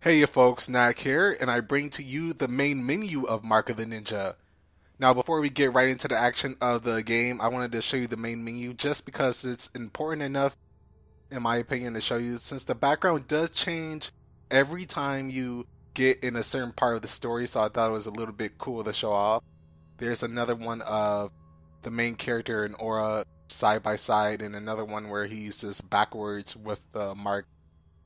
Hey you folks, Nak here, and I bring to you the main menu of Mark of the Ninja. Now before we get right into the action of the game, I wanted to show you the main menu just because it's important enough, in my opinion, to show you since the background does change every time you get in a certain part of the story, so I thought it was a little bit cool to show off. There's another one of the main character and Aura side by side, and another one where he's just backwards with the mark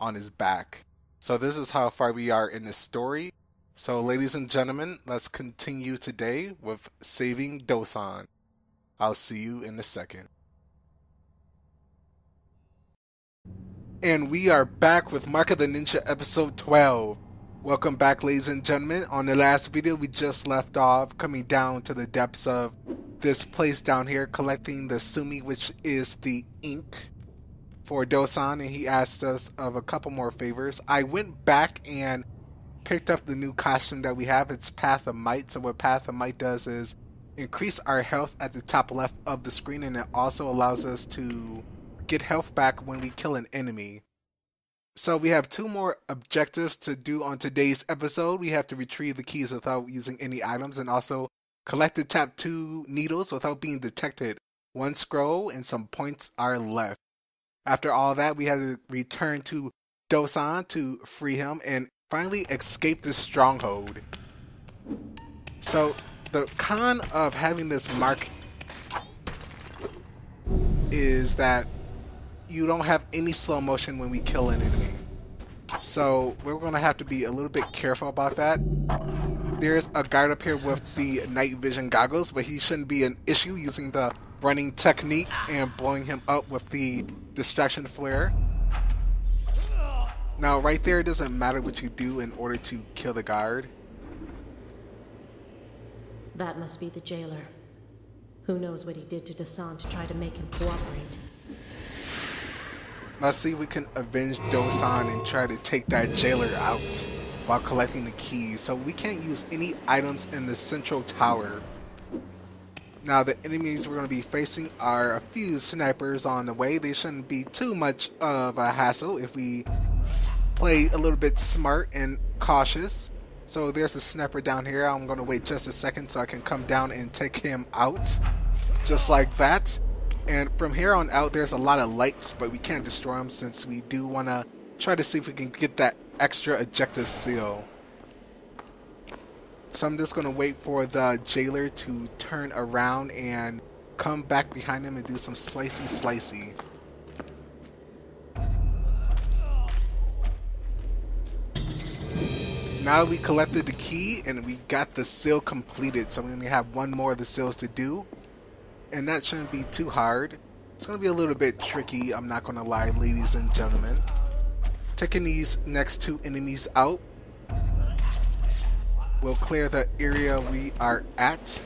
on his back. So this is how far we are in the story. So ladies and gentlemen, let's continue today with saving Dosan. I'll see you in a second. And we are back with Mark of the Ninja episode 12. Welcome back ladies and gentlemen. On the last video we just left off coming down to the depths of this place down here collecting the sumi, which is the ink for Dosan, and he asked us of a couple more favors. I went back and picked up the new costume that we have. It's Path of Might. So what Path of Might does is increase our health at the top left of the screen, and it also allows us to get health back when we kill an enemy. So we have two more objectives to do on today's episode. We have to retrieve the keys without using any items, and also collect and tap 2 needles without being detected. 1 scroll and some points are left. After all that, we have to return to Dosan to free him and finally escape this stronghold. So, the con of having this mark is that you don't have any slow motion when we kill an enemy. So, we're going to have to be a little bit careful about that. There's a guard up here with the night vision goggles, but he shouldn't be an issue using the running technique and blowing him up with the distraction flare. Now right there, it doesn't matter what you do in order to kill the guard. That must be the jailer. Who knows what he did to Dosan to try to make him cooperate. Let's see if we can avenge Dosan and try to take that jailer out while collecting the keys. So we can't use any items in the central tower. Now the enemies we're going to be facing are a few snipers on the way. They shouldn't be too much of a hassle if we play a little bit smart and cautious. So there's a sniper down here. I'm going to wait just a second so I can come down and take him out. Just like that. And from here on out there's a lot of lights, but we can't destroy them since we do want to try to see if we can get that extra objective seal. So I'm just going to wait for the jailer to turn around and come back behind him and do some slicey. Now we collected the key and we got the seal completed. So we only have one more of the seals to do. And that shouldn't be too hard. It's going to be a little bit tricky, I'm not going to lie, ladies and gentlemen. Taking these next 2 enemies out. We'll clear the area we are at.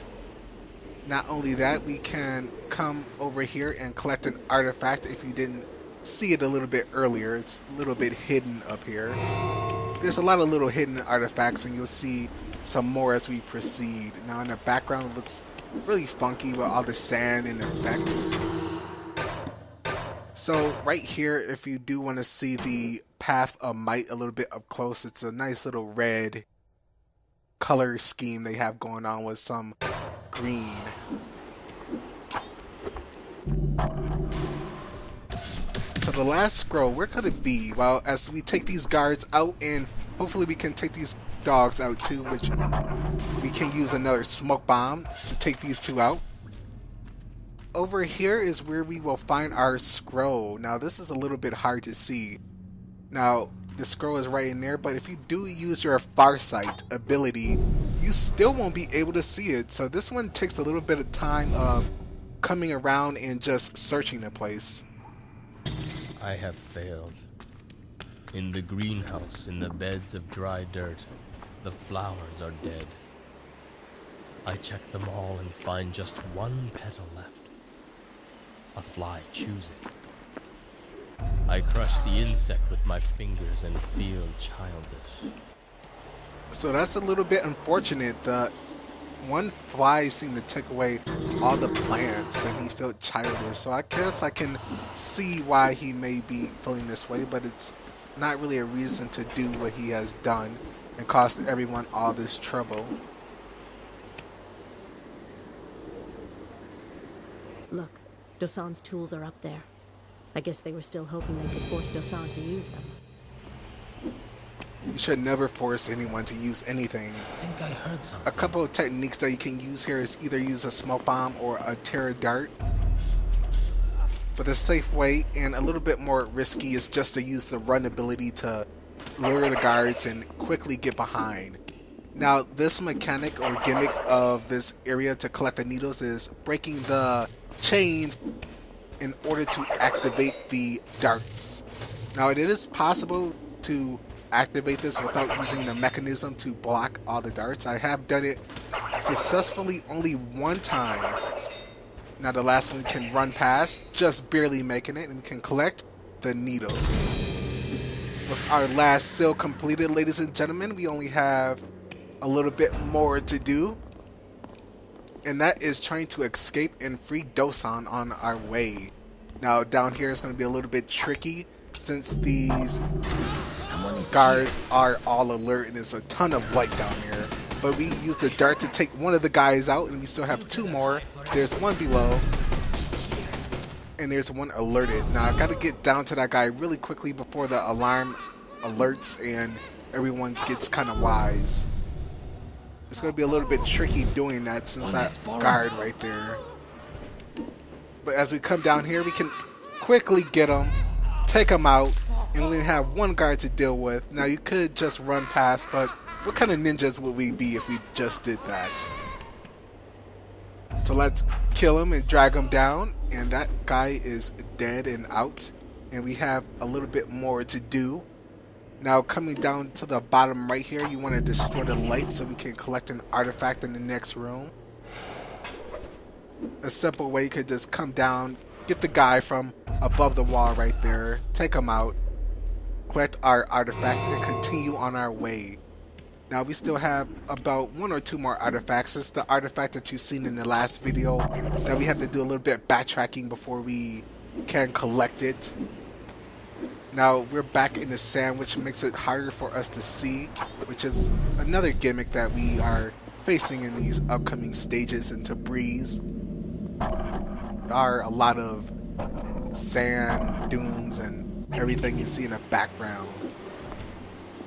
Not only that, we can come over here and collect an artifact. If you didn't see it a little bit earlier, it's a little bit hidden up here. There's a lot of little hidden artifacts, and you'll see some more as we proceed. Now in the background it looks really funky with all the sand and effects. So right here, if you do want to see the Path of Might a little bit up close, it's a nice little red color scheme they have going on with some green. So the last scroll, where could it be? Well, as we take these guards out, and hopefully we can take these dogs out too, which we can use another smoke bomb to take these 2 out. Over here is where we will find our scroll. Now this is a little bit hard to see. Now the scroll is right in there, but if you do use your Farsight ability, you still won't be able to see it. So this one takes a little bit of time of coming around and just searching the place. I have failed. In the greenhouse, in the beds of dry dirt, the flowers are dead. I check them all and find just 1 petal left. A fly chews it. I crush the insect with my fingers and feel childish. So that's a little bit unfortunate. The one fly seemed to take away all the plants and he felt childish. So I guess I can see why he may be feeling this way, but it's not really a reason to do what he has done and cost everyone all this trouble. Look, Dosan's tools are up there. I guess they were still hoping they could force Dosan to use them. You should never force anyone to use anything. I think I heard something. A couple of techniques that you can use here is either use a smoke bomb or a terror dart. But the safe way and a little bit more risky is just to use the run ability to lure the guards and quickly get behind. Now, this mechanic or gimmick of this area to collect the needles is breaking the chains in order to activate the darts. Now, it is possible to activate this without using the mechanism to block all the darts. I have done it successfully only one time. Now the last one can run past, just barely making it, and we can collect the needles. With our last seal completed, ladies and gentlemen, we only have a little bit more to do. And that is trying to escape and free Dosan on our way. Now down here is going to be a little bit tricky since these guards are all alert and there's a ton of light down here. But we use the dart to take one of the guys out, and we still have two more. There's one below, and there's one alerted. Now I gotta get down to that guy really quickly before the alarm alerts and everyone gets kind of wise. It's gonna be a little bit tricky doing that since that guard right there. But as we come down here, we can quickly get him, take him out, and we have one guard to deal with. Now you could just run past, but what kind of ninjas would we be if we just did that? So let's kill him and drag him down, and that guy is dead and out, and we have a little bit more to do. Now coming down to the bottom right here, you want to destroy the light so we can collect an artifact in the next room. A simple way, you could just come down, get the guy from above the wall right there, take him out, collect our artifact, and continue on our way. Now we still have about one or two more artifacts. It's the artifact that you've seen in the last video that we have to do a little bit backtracking before we can collect it. Now we're back in the sand, which makes it harder for us to see, which is another gimmick that we are facing in these upcoming stages. And to breeze, there are a lot of sand dunes and everything you see in the background.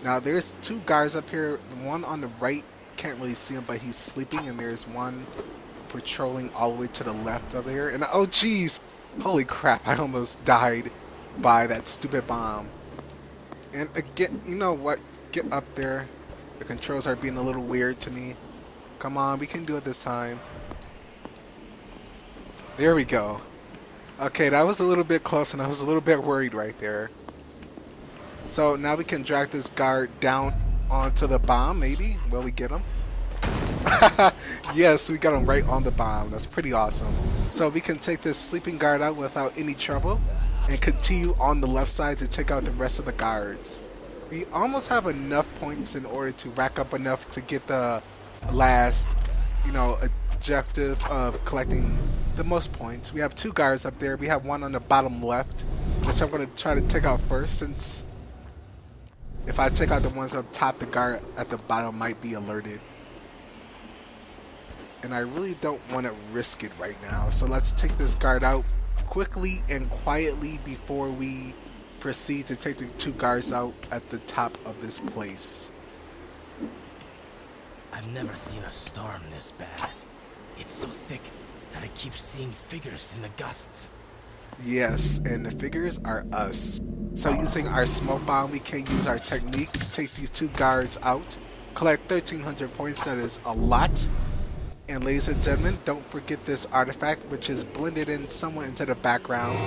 Now there's two guards up here. The one on the right, can't really see him, but he's sleeping, and there's one patrolling all the way to the left over here. And oh geez, holy crap, I almost died by that stupid bomb. And again, you know what, get up there. The controls are being a little weird to me. Come on, we can do it this time. There we go. Okay, that was a little bit close, and I was a little bit worried right there. So now we can drag this guard down onto the bomb, maybe. Will we get him? Yes, we got him right on the bomb. That's pretty awesome. So we can take this sleeping guard out without any trouble and continue on the left side to take out the rest of the guards. We almost have enough points in order to rack up enough to get the last, objective of collecting the most points. We have two guards up there. We have one on the bottom left, which I'm going to try to take out first, since if I take out the ones up top, the guard at the bottom might be alerted. And I really don't want to risk it right now. So let's take this guard out quickly and quietly before we proceed to take the two guards out at the top of this place. I've never seen a storm this bad. It's so thick that I keep seeing figures in the gusts. Yes, and the figures are us. So using our smoke bomb, we can use our technique to take these two guards out, collect 1,300 points. That is a lot. And ladies and gentlemen, don't forget this artifact, which is blended in somewhat into the background.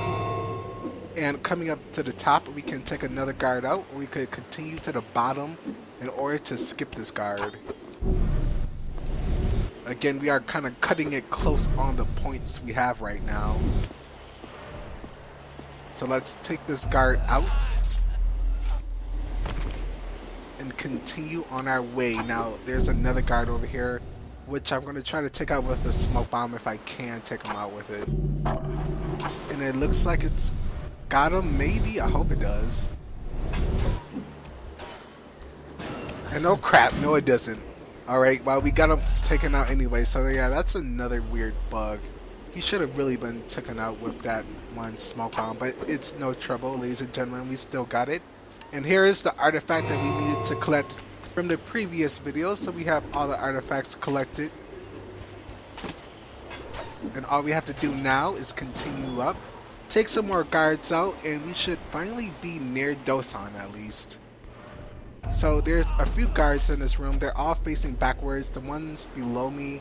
And coming up to the top, we can take another guard out, or we could continue to the bottom in order to skip this guard. Again, we are kind of cutting it close on the points we have right now. So let's take this guard out and continue on our way. Now there's another guard over here, which I'm going to try to take out with a smoke bomb if I can take him out with it. And it looks like it's got him, maybe. I hope it does. And oh crap, no it doesn't. Alright, well we got him taken out anyway, so yeah, that's another weird bug. He should have really been taken out with that one smoke bomb, but it's no trouble, ladies and gentlemen, we still got it. And here is the artifact that we needed to collect from the previous video, so we have all the artifacts collected. And all we have to do now is continue up, take some more guards out, and we should finally be near Dosan at least. So there's a few guards in this room. They're all facing backwards. The ones below me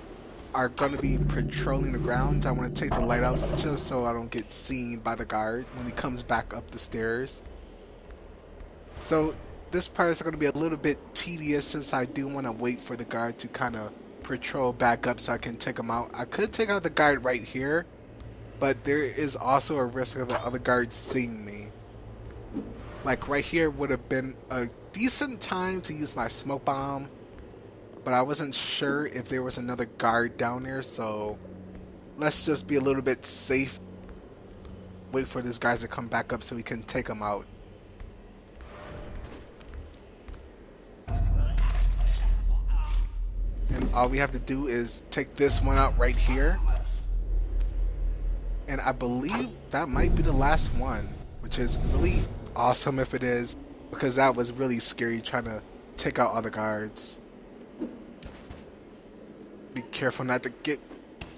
are going to be patrolling the grounds. I want to take the light out just so I don't get seen by the guard when he comes back up the stairs. So this part is going to be a little bit tedious since I do want to wait for the guard to kind of patrol back up so I can take him out. I could take out the guard right here, but there is also a risk of the other guards seeing me. Like right here would have been a decent time to use my smoke bomb, but I wasn't sure if there was another guard down there, so let's just be a little bit safe. Wait for this guy to come back up so we can take him out. And all we have to do is take this one out right here. And I believe that might be the last one, which is really awesome if it is, because that was really scary trying to take out other guards. Be careful not to get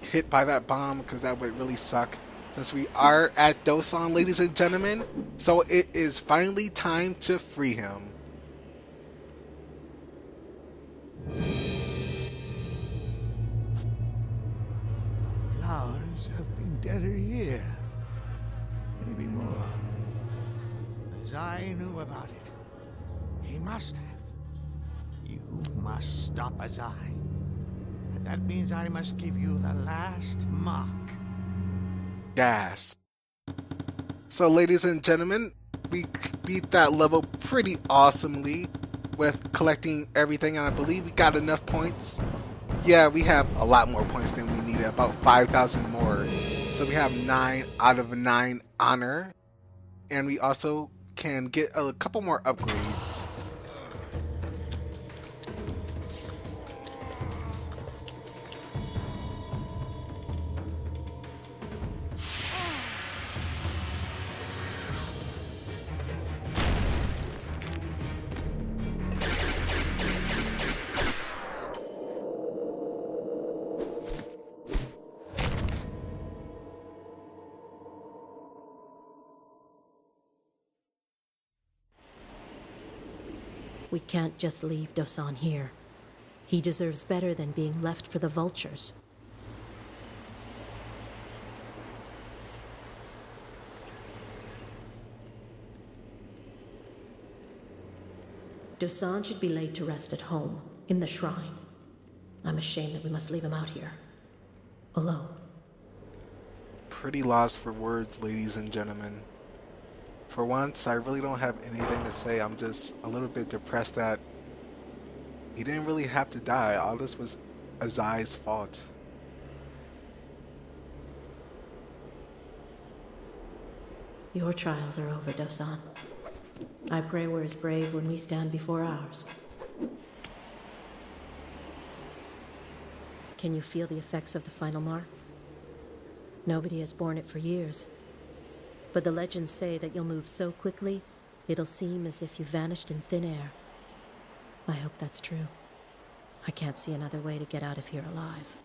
hit by that bomb, because that would really suck. Since we are at Dosan, ladies and gentlemen, so it is finally time to free him. Flowers have been dead a year, maybe more. Azai knew about it. He must have. You must stop Azai. And that means I must give you the last mark. Gasp. So ladies and gentlemen, we beat that level pretty awesomely with collecting everything, and I believe we got enough points. Yeah, we have a lot more points than we needed, about 5,000 more. So we have 9 out of 9 honor, and we also can get a couple more upgrades. We can't just leave Dosan here. He deserves better than being left for the vultures. Dosan should be laid to rest at home, in the shrine. I'm ashamed that we must leave him out here. Alone. Pretty lost for words, ladies and gentlemen. For once, I really don't have anything to say. I'm just a little bit depressed that he didn't really have to die. All this was Azai's fault. Your trials are over, Dosan. I pray we're as brave when we stand before ours. Can you feel the effects of the final mark? Nobody has borne it for years. But the legends say that you'll move so quickly, it'll seem as if you vanished in thin air. I hope that's true. I can't see another way to get out of here alive.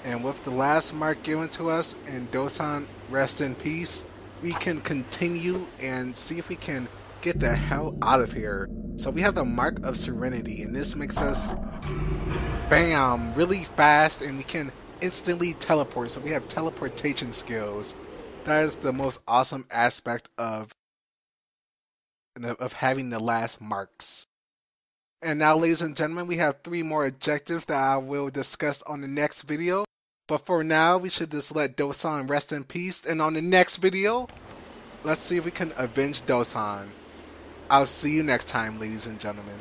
And with the last mark given to us and Dosan rest in peace, we can continue and see if we can get the hell out of here. So we have the Mark of Serenity, and this makes us, bam, really fast, and we can instantly teleport. So we have teleportation skills. That is the most awesome aspect of having the last marks. And now, ladies and gentlemen, we have 3 more objectives that I will discuss on the next video. But for now, we should just let Dosan rest in peace. And on the next video, let's see if we can avenge Dosan. I'll see you next time, ladies and gentlemen.